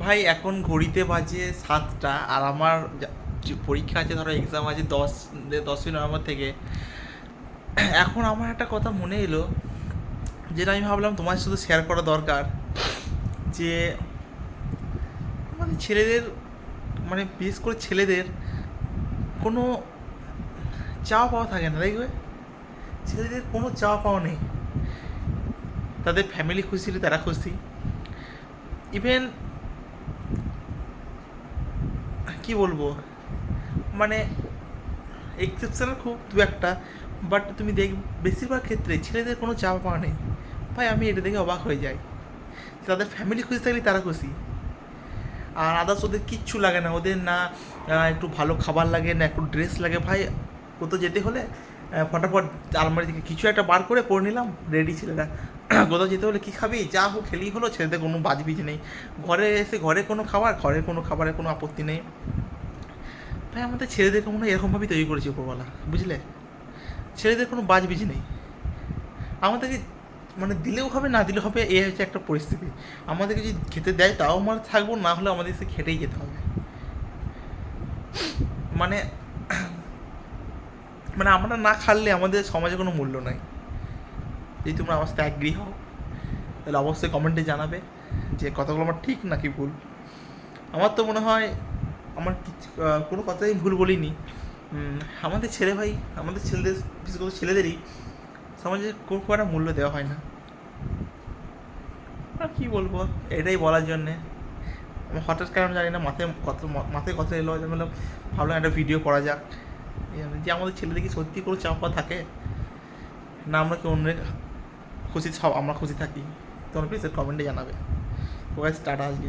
ভাই এখন ঘড়িতে বাজে 7টা, আর আমার যে পরীক্ষা আছে, ধরো এক্সাম আছে 10ই নভেম্বর থেকে। এখন আমার একটা কথা মনে এলো, যেটা আমি ভাবলাম তোমার সাথে শেয়ার করা দরকার। যে আমাদের ছেলেদের, মানে বিশেষ করে ছেলেদের কোনো চাওয়া পাওয়া থাকে না, দেখবে ছেলেদের কোনো চাওয়া পাওয়া নেই। তাদের ফ্যামিলি খুশি হলে তারা খুশি। ইভেন কি বলবো, মানে এক্সেপশনাল খুব দু একটা, বাট তুমি দেখ বেশিরভাগ ক্ষেত্রে ছেলেদের কোনো চাওয়া পাওয়া নেই। ভাই আমি এটা দেখে অবাক হয়ে যাই। তাদের ফ্যামিলি খুশি থাকলে তারা খুশি, আর আদার্স ওদের কিচ্ছু লাগে না। ওদের না একটু ভালো খাবার লাগে, না একটু ড্রেস লাগে। ভাই কোথাও যেতে হলে ফটাফট আলমারি থেকে কিছু একটা বার করে পরে নিলাম, রেডি ছেলেরা। কোথাও যেতে হলে কী খাবি, যা হোক খেলেই হলো, ছেলেদের কোনো বাজবিজ নেই। ঘরে এসে ঘরে কোনো খাবার, ঘরে কোনো খাবারের কোনো আপত্তি নেই। ভাই আমাদের ছেলেদেরকে মনে হয় এরকমভাবেই তৈরি করেছে উপরওয়ালা, বুঝলে? ছেলেদের কোনো বাজবিজ নেই। আমাদেরকে মানে দিলেও হবে, না দিলেও হবে, এই হচ্ছে একটা পরিস্থিতি। আমাদেরকে যদি খেতে দেয় তাও আমরা থাকবো, না হলে আমাদের সে খেটেই যেতে হবে। মানে মানে আমরা না খাটলে আমাদের সমাজে কোনো মূল্য নাই। যদি তোমরা আমার সাথে অ্যাগ্রি হও তাহলে অবশ্যই কমেন্টে জানাবে যে কথাগুলো আমার ঠিক নাকি ভুল। আমার তো মনে হয় আমার কোনো কথাই ভুল বলিনি। আমাদের ছেলে ভাই, আমাদের ছেলেদের, বিশেষ করে ছেলেদেরই সমাজে খুব একটা মূল্য দেওয়া হয় না। আর কী বলবো, এটাই বলার জন্যে আমার হঠাৎ কারণ জানি না মাথায় কথা এলো, যে বললাম ভাবলাম একটা ভিডিও করা যাক। যে আমাদের ছেলেদের কি সত্যি কোনো চাপা থাকে, না আমরা কি অন্যের খুশি, সব আমরা খুশি থাকি? তোমরা প্লিজ কমেন্টে জানাবে। ওয়াইস টাটা আজকে।